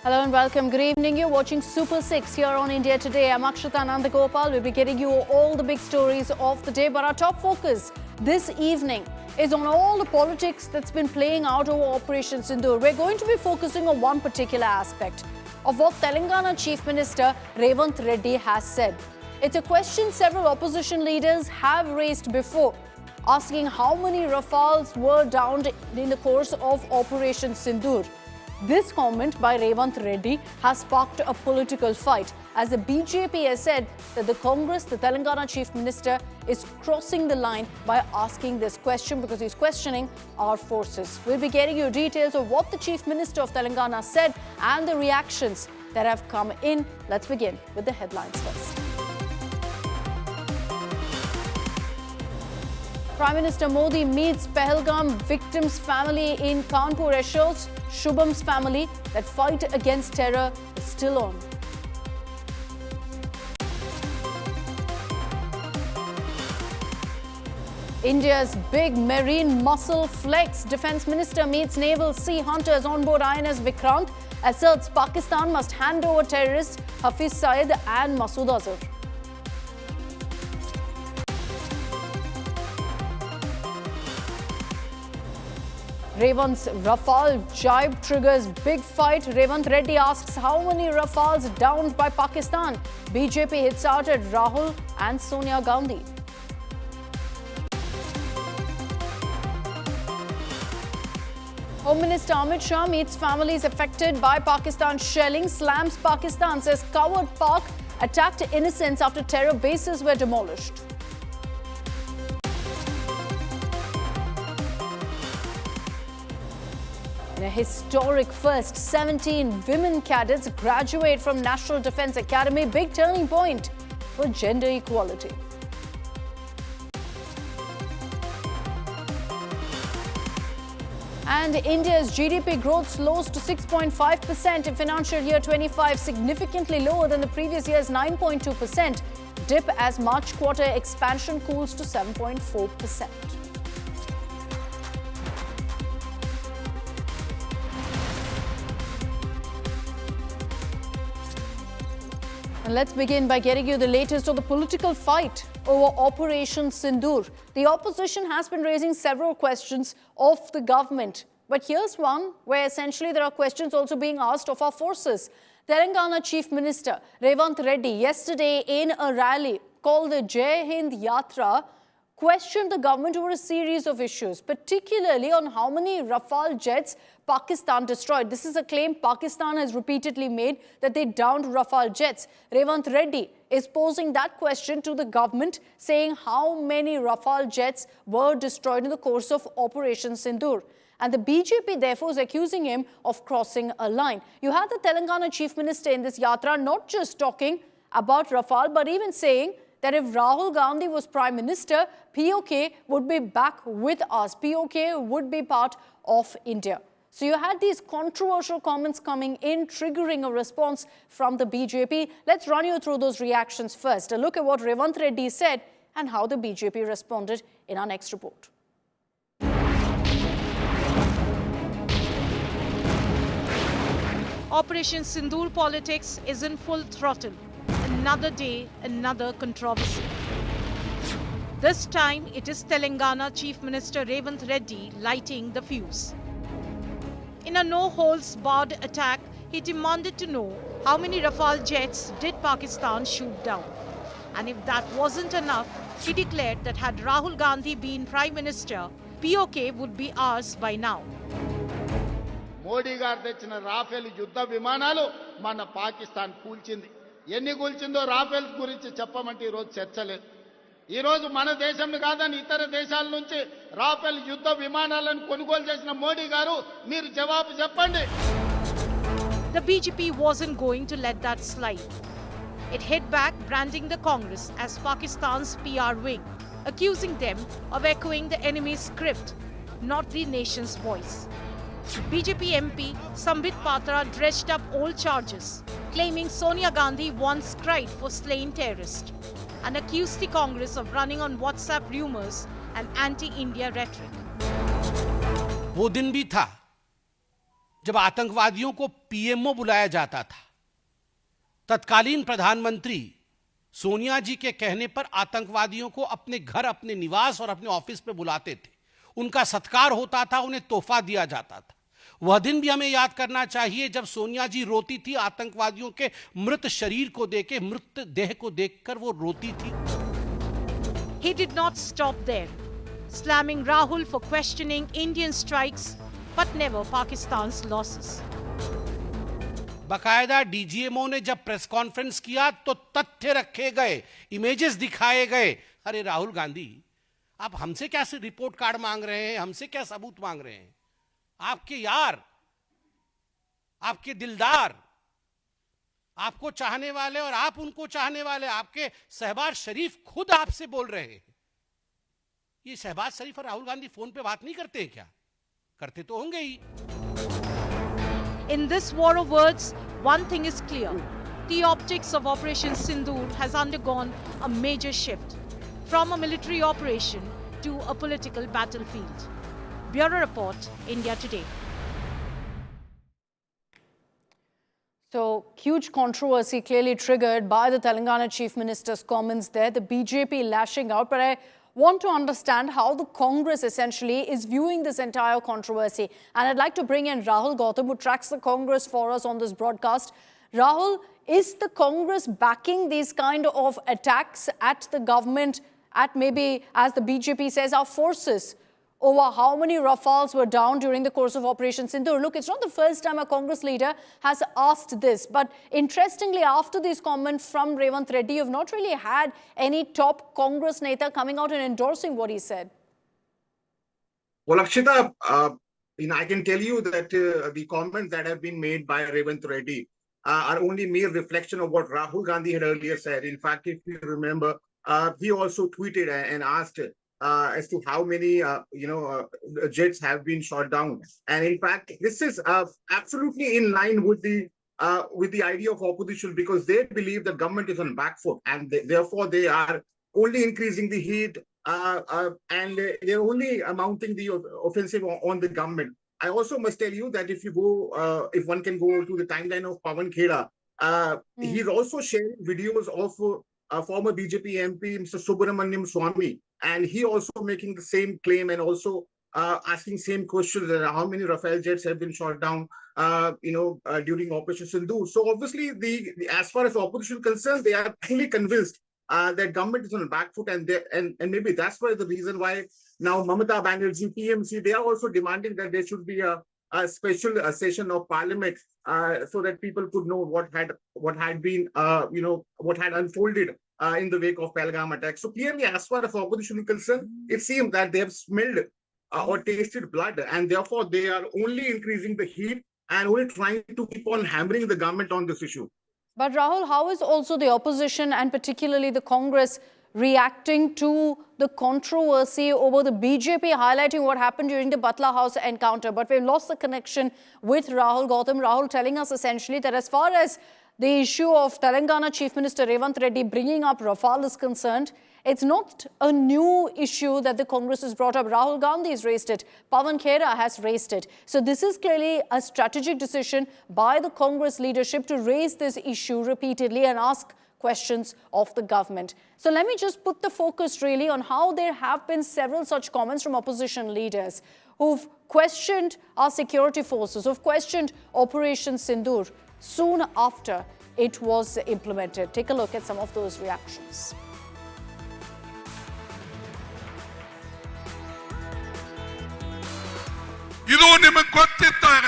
Hello and welcome. Good evening. You're watching Super 6 here on India Today. I'm Akshita Nandagopal. We'll be getting you all the big stories of the day. But our top focus this evening is on all the politics that's been playing out over Operation Sindoor. We're going to be focusing on one particular aspect of what Telangana Chief Minister Revanth Reddy has said. It's a question several opposition leaders have raised before, asking how many Rafales were downed in the course of Operation Sindoor. This comment by Revanth Reddy has sparked a political fight, as the BJP has said that the Congress, the Telangana Chief Minister, is crossing the line by asking this question because he's questioning our forces. We'll be getting you details of what the Chief Minister of Telangana said and the reactions that have come in. Let's begin with the headlines first. Prime Minister Modi meets Pahalgam victims' family in Kanpur, assures Shubham's family that fight against terror is still on. India's big marine muscle flex. Defence Minister meets naval sea hunters on board INS Vikrant, asserts Pakistan must hand over terrorists Hafiz Saeed and Masood Azhar. Revanth's Rafale jibe triggers big fight. Revanth Reddy asks how many Rafales downed by Pakistan. BJP hits out at Rahul and Sonia Gandhi. Home Minister Amit Shah meets families affected by Pakistan shelling, slams Pakistan, says coward Pak attacked innocents after terror bases were demolished. In a historic first, 17 women cadets graduate from National Defence Academy. Big turning point for gender equality. And India's GDP growth slows to 6.5% in financial year 25, significantly lower than the previous year's 9.2%. Dip as March quarter expansion cools to 7.4%. And let's begin by getting you the latest of the political fight over Operation Sindoor. The opposition has been raising several questions of the government. But here's one where essentially there are questions also being asked of our forces. Telangana Chief Minister Revanth Reddy yesterday in a rally called the Jai Hind Yatra questioned the government over a series of issues, particularly on how many Rafale jets Pakistan destroyed. This is a claim Pakistan has repeatedly made, that they downed Rafale jets. Revanth Reddy is posing that question to the government, saying how many Rafale jets were destroyed in the course of Operation Sindoor. And the BJP therefore is accusing him of crossing a line. You had the Telangana Chief Minister in this yatra not just talking about Rafale, but even saying that if Rahul Gandhi was Prime Minister, POK would be back with us. POK would be part of India. So you had these controversial comments coming in, triggering a response from the BJP. Let's run you through those reactions first. A look at what Revanth Reddy said and how the BJP responded in our next report. Operation Sindoor politics is in full throttle. Another day, another controversy. This time, it is Telangana Chief Minister Revanth Reddy lighting the fuse. In a no-holds-barred attack, he demanded to know how many Rafale jets did Pakistan shoot down. And if that wasn't enough, he declared that had Rahul Gandhi been Prime Minister, POK would be ours by now. Modi గారు తెచ్చిన Rafale యుద్ధ విమానాలు మన పాకిస్తాన్ కూల్చింది. ఎన్ని కూల్చిందో Rafale గురించి చెప్పమంటే ఈరోజు చర్చ లేదు. ఈరోజు మన దేశం కాదని ఇతర దేశాల నుంచి రాఫెల్ యుద్ధ విమానాలను కొనుగోలు చేసిన మోడీ గారు మీరు జవాబు చెప్పండి. The BJP wasn't going to let that slide. It hit back, branding the Congress as Pakistan's PR wing, accusing them of echoing the enemy's script, not the nation's voice. BJP MP Sambit Patra dredged up old charges, claiming Sonia Gandhi once cried for slain terrorists, and accused the Congress of running on WhatsApp rumors and anti-India rhetoric. वो दिन भी था जब आतंकवादियों को PMO बुलाया जाता था, तत्कालीन प्रधानमंत्री सोनिया जी के कहने पर आतंकवादियों को अपने घर, अपने निवास और अपने ऑफिस पे बुलाते थे, उनका सत्कार होता था, उन्हें तोहफा दिया जाता था। वह दिन भी हमें याद करना चाहिए जब सोनिया जी रोती थी, आतंकवादियों के मृत शरीर को देख, मृत देह को देखकर वो रोती थी। He did not stop there, slamming Rahul for questioning Indian strikes but never Pakistan's losses. बकायदा डीजीएमओ ने जब प्रेस कॉन्फ्रेंस किया तो तथ्य रखे गए, इमेजेस दिखाए गए। अरे राहुल गांधी, आप हमसे क्या रिपोर्ट कार्ड मांग रहे हैं, हमसे क्या सबूत मांग रहे हैं? आपके यार, आपके दिलदार, आपको चाहने वाले और आप उनको चाहने वाले, आपके शहबाज शरीफ खुद आपसे बोल रहे हैं। ये शहबाज शरीफ और राहुल गांधी फोन पे बात नहीं करते हैं क्या? करते तो होंगे ही। In this war of words, one thing is clear. The optics of Operation Sindoor has undergone a major shift from a military operation to a political battlefield. Bureau Report, India Today. So, huge controversy clearly triggered by the Telangana Chief Minister's comments there, the BJP lashing out. But I want to understand how the Congress essentially is viewing this entire controversy. And I'd like to bring in Rahul Gautam, who tracks the Congress for us on this broadcast. Rahul, is the Congress backing these kind of attacks at the government, at maybe, as the BJP says, our forces, over how many Rafales were down during the course of Operation Sindoor? Look, it's not the first time a Congress leader has asked this. But interestingly, after these comments from Revanth Reddy, you've not really had any top Congress neta coming out and endorsing what he said. Well, Akshita, I can tell you that the comments that have been made by Revanth Reddy are only mere reflection of what Rahul Gandhi had earlier said. In fact, if you remember, he also tweeted and asked as to how many jets have been shot down. And in fact, this is absolutely in line with the idea of opposition, because they believe the government is on back foot, and therefore they are only increasing the heat and they're only mounting the offensive on the government. I also must tell you that if you go, if one can go to the timeline of Pawan Khera, he's also sharing videos of former BJP MP, Mr. Subramaniam Swamy, and he also making the same claim and also asking same questions: how many Rafale jets have been shot down, during Operation Sindoor. So obviously, as far as opposition concerns, they are fully convinced that government is on the back foot, and maybe that's why the reason why now Mamata Banerjee, TMC, they are also demanding that there should be a special session of parliament so that people could know what had been what had unfolded in the wake of Pahalgam attack. So clearly, as far as opposition is concerned, it seems that they have smelled or tasted blood, and therefore they are only increasing the heat and only trying to keep on hammering the government on this issue. But Rahul, how is also the opposition and particularly the Congress reacting to the controversy over the BJP highlighting what happened during the Butler House encounter? But we've lost the connection with Rahul Gautam. Rahul telling us essentially that as far as the issue of Telangana Chief Minister Revanth Reddy bringing up Rafale is concerned, it's not a new issue that the Congress has brought up. Rahul Gandhi has raised it. Pawan Khera has raised it. So this is clearly a strategic decision by the Congress leadership to raise this issue repeatedly and ask questions of the government. So let me just put the focus really on how there have been several such comments from opposition leaders who've questioned our security forces, who've questioned Operation Sindoor soon after it was implemented. Take a look at some of those reactions. ಇದು ನಿಮಗೆ ಗೊತ್ತಿದ್ದಾಗ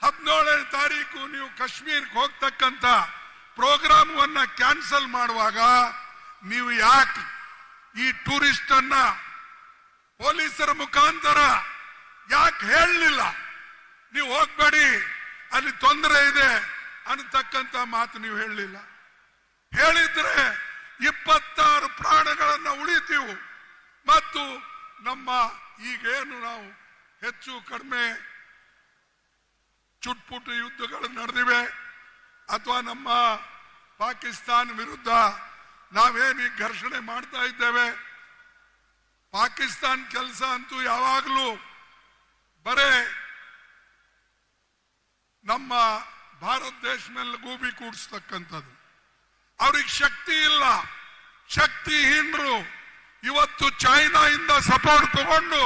17ನೇ ತಾರೀಕು ನೀವು ಕಾಶ್ಮೀರಕ್ಕೆ ಹೋಗ್ತಕ್ಕಂತ program ಅನ್ನ cancel ಮಾಡುವಾಗ ನೀವು ಯಾಕೆ ಈ ಟೂರಿಸ್ಟ್ ಅನ್ನ ಪೊಲೀಸರ ಮುಖಾಂತರ ಯಾಕೆ ಹೇಳಲಿಲ್ಲ? ನೀವು ಹೋಗಬೇಡಿ, ಅಲ್ಲಿ ತೊಂದರೆ ಇದೆ ಅನ್ನತಕ್ಕಂತ ಮಾತು ನೀವು ಹೇಳಲಿಲ್ಲ. ಹೇಳಿದ್ರೆ 26 ಪ್ರಾಣಗಳನ್ನ ಉಳಿತೀವಿ ಮತ್ತು ನಮ್ಮ ಈಗೇನು ನಾವು ಹೆಚ್ಚು ಕಡಿಮೆ ಚುಟ್ಪುಟ್ಟು ಯುದ್ಧಗಳು ನಡೆದಿವೆ ಅಥವಾ ನಮ್ಮ ಪಾಕಿಸ್ತಾನ ವಿರುದ್ಧ ನಾವೇನು ಘರ್ಷಣೆ ಮಾಡ್ತಾ ಇದ್ದೇವೆ, ಪಾಕಿಸ್ತಾನ ಕೆಲಸ ಅಂತೂ ಯಾವಾಗಲೂ ಬರೇ ನಮ್ಮ ಭಾರತ ದೇಶದಲ್ಲಿ ಗೂಬಿ ಕೂಡಿಸ್ತಕ್ಕಂಥದ್ದು. ಅವ್ರಿಗೆ ಶಕ್ತಿ ಇಲ್ಲ, ಶಕ್ತಿಹೀನರು. ಇವತ್ತು ಚೈನಾದಿಂದ ಸಪೋರ್ಟ್ ತಗೊಂಡು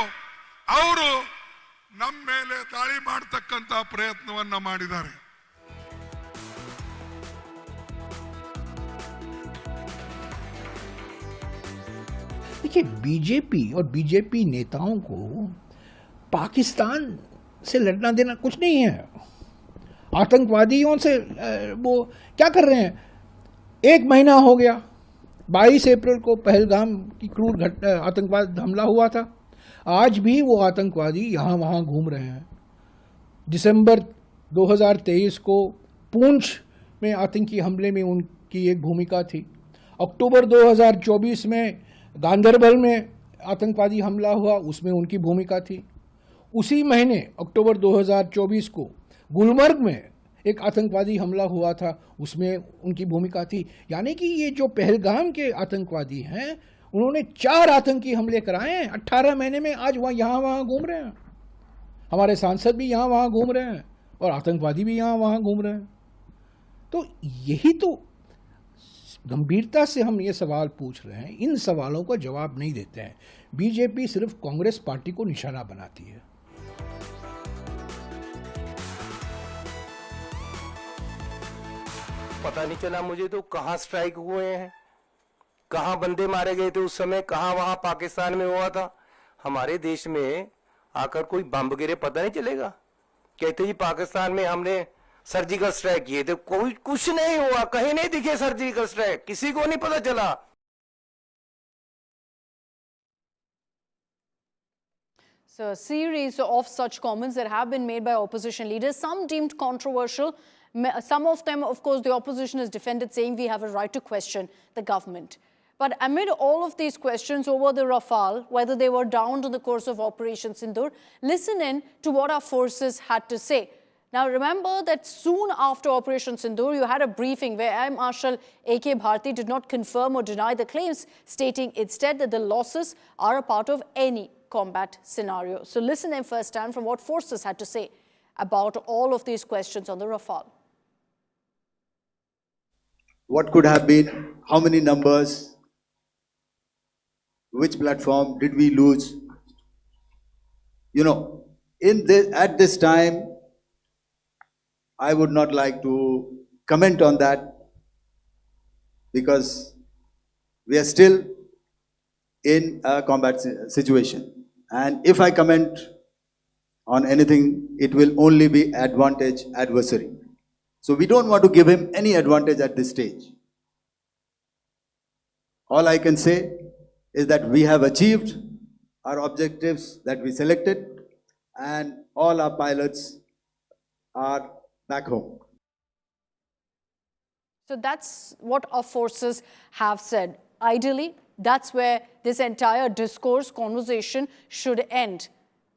ಅವರು ನಮ್ಮ ಮೇಲೆ ದಾಳಿ ಮಾಡತಕ್ಕಂತ ಪ್ರಯತ್ನವನ್ನ ಮಾಡಿದ್ದಾರೆ. देखिए, बीजेपी और बीजेपी नेताओं को पाकिस्तान से लड़ना देना कुछ नहीं है. आतंकवादियों से वो क्या कर रहे हैं? 1 महीना हो गया, 22 अप्रैल को पहलगाम की क्रूर आतंकवाद हमला हुआ था. आज भी वो आतंकवादी यहाँ वहाँ घूम रहे हैं. दिसंबर 2023 को पूंछ में आतंकी हमले में उनकी एक भूमिका थी. अक्टूबर 2024 में गांदरबल में आतंकवादी हमला हुआ, उसमें उनकी भूमिका थी. उसी महीने अक्टूबर 2024 को गुलमर्ग में एक आतंकवादी हमला हुआ था, उसमें उनकी भूमिका थी. यानी कि ये जो पहलगाम के आतंकवादी हैं, उन्होंने 4 आतंकी हमले कराए हैं 18 महीने में. आज वहाँ यहाँ वहाँ घूम रहे हैं. हमारे सांसद भी यहाँ वहाँ घूम रहे हैं और आतंकवादी भी यहाँ वहाँ घूम रहे हैं. तो यही तो गंभीरता से हम ये सवाल पूछ रहे हैं. इन सवालों का जवाब नहीं देते हैं. बीजेपी सिर्फ कांग्रेस पार्टी को निशाना बनाती है. पता नहीं चला मुझे तो कहाँ स्ट्राइक हुए हैं, कहाँ बंदे मारे गए थे उस समय, कहाँ वहां पाकिस्तान में हुआ था. हमारे देश में आकर कोई बम गिरे पता नहीं चलेगा. कहते जी पाकिस्तान में हमने सर्जिकल स्ट्राइक किए थे. कोई कुछ नहीं हुआ, कहीं नहीं दिखे सर्जिकल स्ट्राइक, किसी को नहीं पता चला. So a series of such comments that have been made by opposition leaders, some deemed controversial. Some of them, of course, the opposition has defended, saying we have a right to question the government. But amid all of these questions over the Rafale, whether they were downed in the course of Operation Sindoor, listen in to what our forces had to say. Now, remember that soon after Operation Sindoor, you had a briefing where Air Marshal A.K. Bharti did not confirm or deny the claims, stating instead that the losses are a part of any combat scenario. So listen in firsthand from what forces had to say about all of these questions on the Rafale. What could have been, how many numbers, which platform did we lose? You know, at this time, I would not like to comment on that because we are still in a combat situation. And if I comment on anything, it will only be advantage adversary. So we don't want to give him any advantage at this stage. All I can say is that we have achieved our objectives that we selected, and all our pilots are back home. So that's what our forces have said. Ideally, that's where this entire discourse, conversation should end.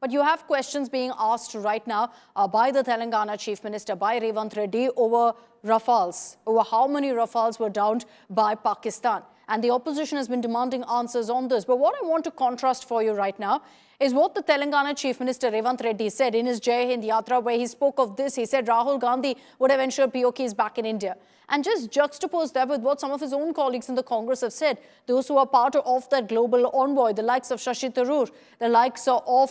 But you have questions being asked right now by the Telangana Chief Minister, by Revanth Reddy, over Rafales, over how many Rafales were downed by Pakistan. And the opposition has been demanding answers on this. But what I want to contrast for you right now is what the Telangana Chief Minister Revanth Reddy said in his Jai Hind Yatra, where he spoke of this. He said Rahul Gandhi would have ensured POK is back in India. And just juxtapose that with what some of his own colleagues in the Congress have said, those who are part of that global envoy, the likes of Shashi Tharoor, the likes of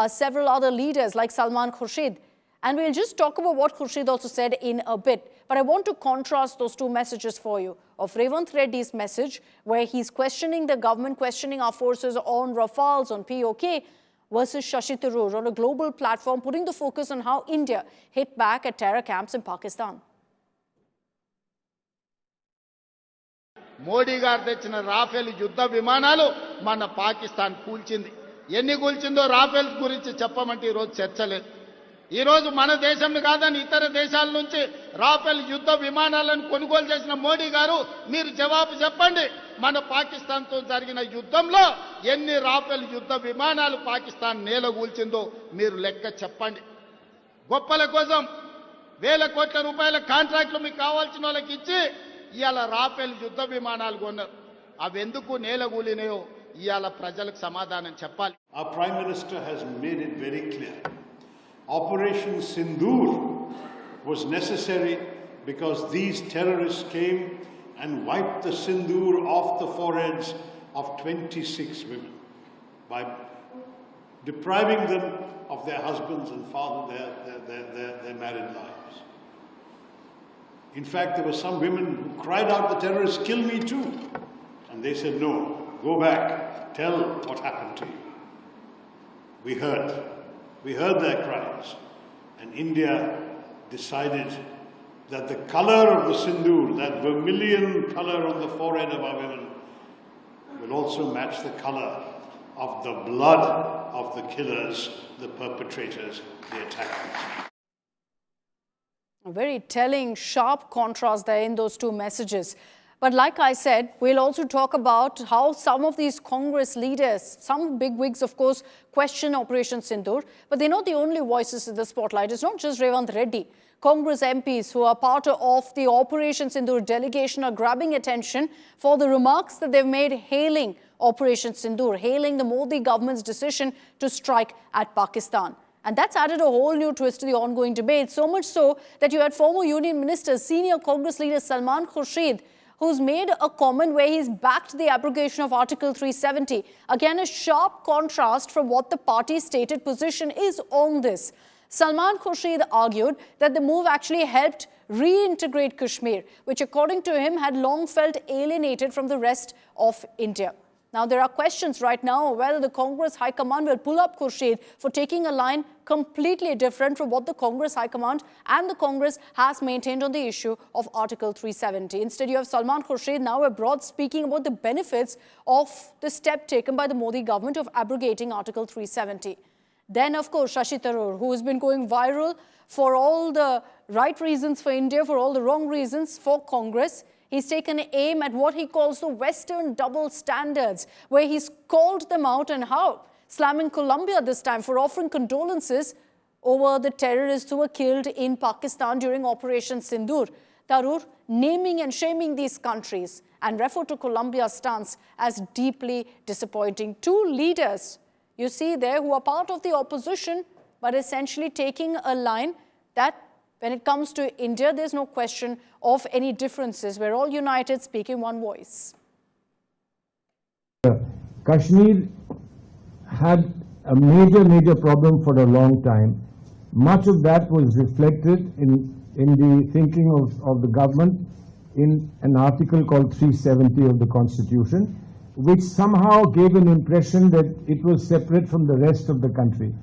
several other leaders like Salman Khurshid. And we'll just talk about what Khurshid also said in a bit. But I want to contrast those two messages for you. Of Revanth Reddy's message, where he's questioning the government, questioning our forces on Rafales, on POK, versus Shashi Tharoor on a global platform, putting the focus on how India hit back at terror camps in Pakistan. Modi గారు తెచ్చిన Rafale యుద్ధ విమానాలు మన పాకిస్తాన్ కూల్చింది. ఎన్ని కూల్చిందో Rafale గురించి చెప్పమంటే ఈరోజు చర్చ లేదు. ఈరోజు మన దేశం కాదని ఇతర దేశాల నుంచి రాఫెల్ యుద్ధ విమానాలను కొనుగోలు చేసిన మోడీ గారు, మీరు జవాబు చెప్పండి. మన పాకిస్తాన్తో జరిగిన యుద్ధంలో ఎన్ని రాఫెల్ యుద్ధ విమానాలు పాకిస్తాన్ నేలగూల్చిందో మీరు లెక్క చెప్పండి. గొప్పల కోసం వేల కోట్ల రూపాయల కాంట్రాక్టులు మీకు కావాల్సిన వాళ్ళకి ఇచ్చి ఇవాళ రాఫెల్ యుద్ధ విమానాలు కొన్నారు. అవెందుకు నేలగూలినాయో ఇవాళ ప్రజలకు సమాధానం చెప్పాలి. Our Prime Minister has made it very clear. Operation Sindoor was necessary because these terrorists came and wiped the sindoor off the foreheads of 26 women by depriving them of their husbands and their married lives. In fact, there were some women who cried out, "The terrorists, kill me too." And they said, "No, go back, tell what happened to you." We heard their cries, and India decided that the color of the sindoor, that vermilion color on the forehead of our women, will also match the color of the blood of the killers, the perpetrators, the attackers. A very telling, sharp contrast there in those two messages. But like I said, we'll also talk about how some of these Congress leaders, some bigwigs, of course, question Operation Sindoor, but they're not the only voices in the spotlight. It's not just Revanth Reddy. Congress MPs who are part of the Operation Sindoor delegation are grabbing attention for the remarks that they've made hailing Operation Sindoor, hailing the Modi government's decision to strike at Pakistan. And that's added a whole new twist to the ongoing debate, so much so that you had former Union Minister, senior Congress leader Salman Khurshid, who's made a comment where he's backed the abrogation of Article 370. Again, a sharp contrast from what the party's stated position is on this. Salman Khurshid argued that the move actually helped reintegrate Kashmir, which according to him had long felt alienated from the rest of India. Now, there are questions right now whether the Congress High Command will pull up Khurshid for taking a line completely different from what the Congress High Command and the Congress has maintained on the issue of Article 370. Instead, you have Salman Khurshid now abroad speaking about the benefits of the step taken by the Modi government of abrogating Article 370. Then, of course, Shashi Tharoor, who has been going viral for all the right reasons for India, for all the wrong reasons for Congress. He's taken aim at what he calls the Western double standards, where he's called them out and how, slamming Colombia this time for offering condolences over the terrorists who were killed in Pakistan during Operation Sindoor. Tharoor naming and shaming these countries and referred to Colombia's stance as deeply disappointing. Two leaders you see there who are part of the opposition, but essentially taking a line that when it comes to India, there's no question of any differences. We're all united, speaking one voice. Kashmir had a major problem for a long time. Much of that was reflected in the thinking of the government in an article called 370 of the Constitution, which somehow gave an impression that it was separate from the rest of the country.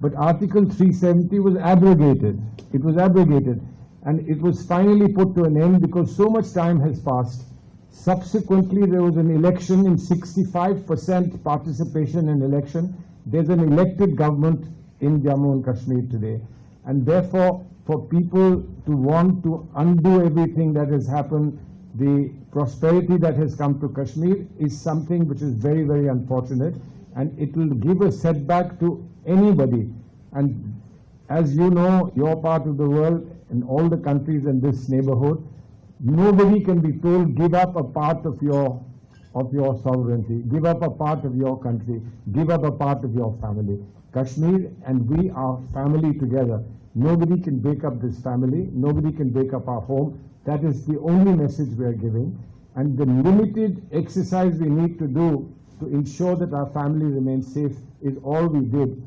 But Article 370 was abrogated. It was abrogated, and it was finally put to an end because so much time has passed. Subsequently, there was an election in 65% participation in election. There's an elected government in Jammu and Kashmir today. And therefore, for people to want to undo everything that has happened, the prosperity that has come to Kashmir is something which is very unfortunate, and it will give a setback to anybody. And as you know, your part of the world and all the countries in this neighborhood, nobody can be told give up a part of your sovereignty, give up a part of your country, give up a part of your family. Kashmir and we are family together. Nobody can break up this family. Nobody can break up our home. That is the only message we are giving. And the limited exercise we need to do to ensure that our family remains safe is all we did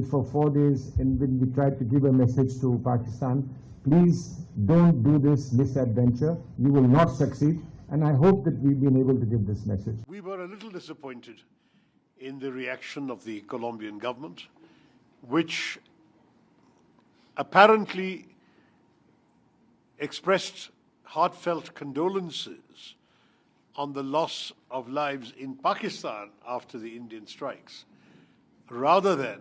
for 4 days, and when we tried to give a message to Pakistan. Please don't do this misadventure. You will not succeed. And I hope that we've been able to give this message. We were a little disappointed in the reaction of the Colombian government, which apparently expressed heartfelt condolences on the loss of lives in Pakistan after the Indian strikes, rather than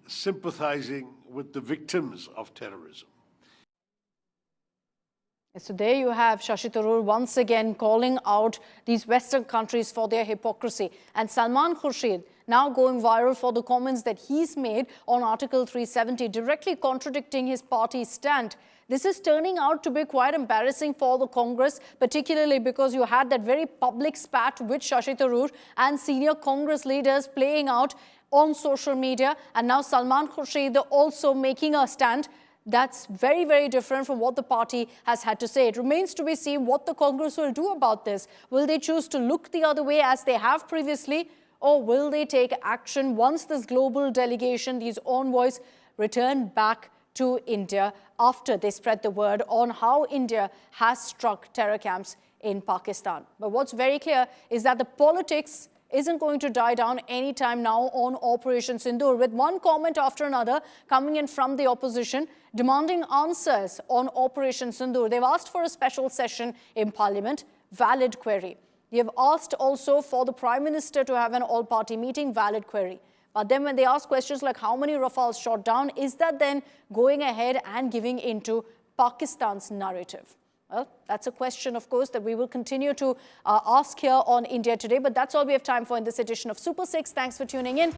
sympathizing with the victims of terrorism. So there you have Shashi Tharoor once again calling out these Western countries for their hypocrisy. And Salman Khurshid now going viral for the comments that he's made on Article 370, directly contradicting his party's stand. This is turning out to be quite embarrassing for the Congress, particularly because you had that very public spat with Shashi Tharoor and senior Congress leaders playing out on social media. And now Salman Khurshid also making a stand That's very, very different from what the party has had to say. It remains to be seen what the Congress will do about this. Will they choose to look the other way as they have previously, or will they take action once this global delegation, these envoys, return back to India after they spread the word on how India has struck terror camps in Pakistan? But what's very clear is that the politics isn't going to die down anytime now on Operation Sindoor, with one comment after another coming in from the opposition demanding answers on Operation Sindoor. They've asked for a special session in Parliament, valid query. They have asked also for the Prime Minister to have an all-party meeting, valid query. But then when they ask questions like how many Rafales shot down, is that then going ahead and giving into Pakistan's narrative? Well, that's a question, of course, that we will continue to ask here on India Today. But that's all we have time for in this edition of Super 6. Thanks for tuning in.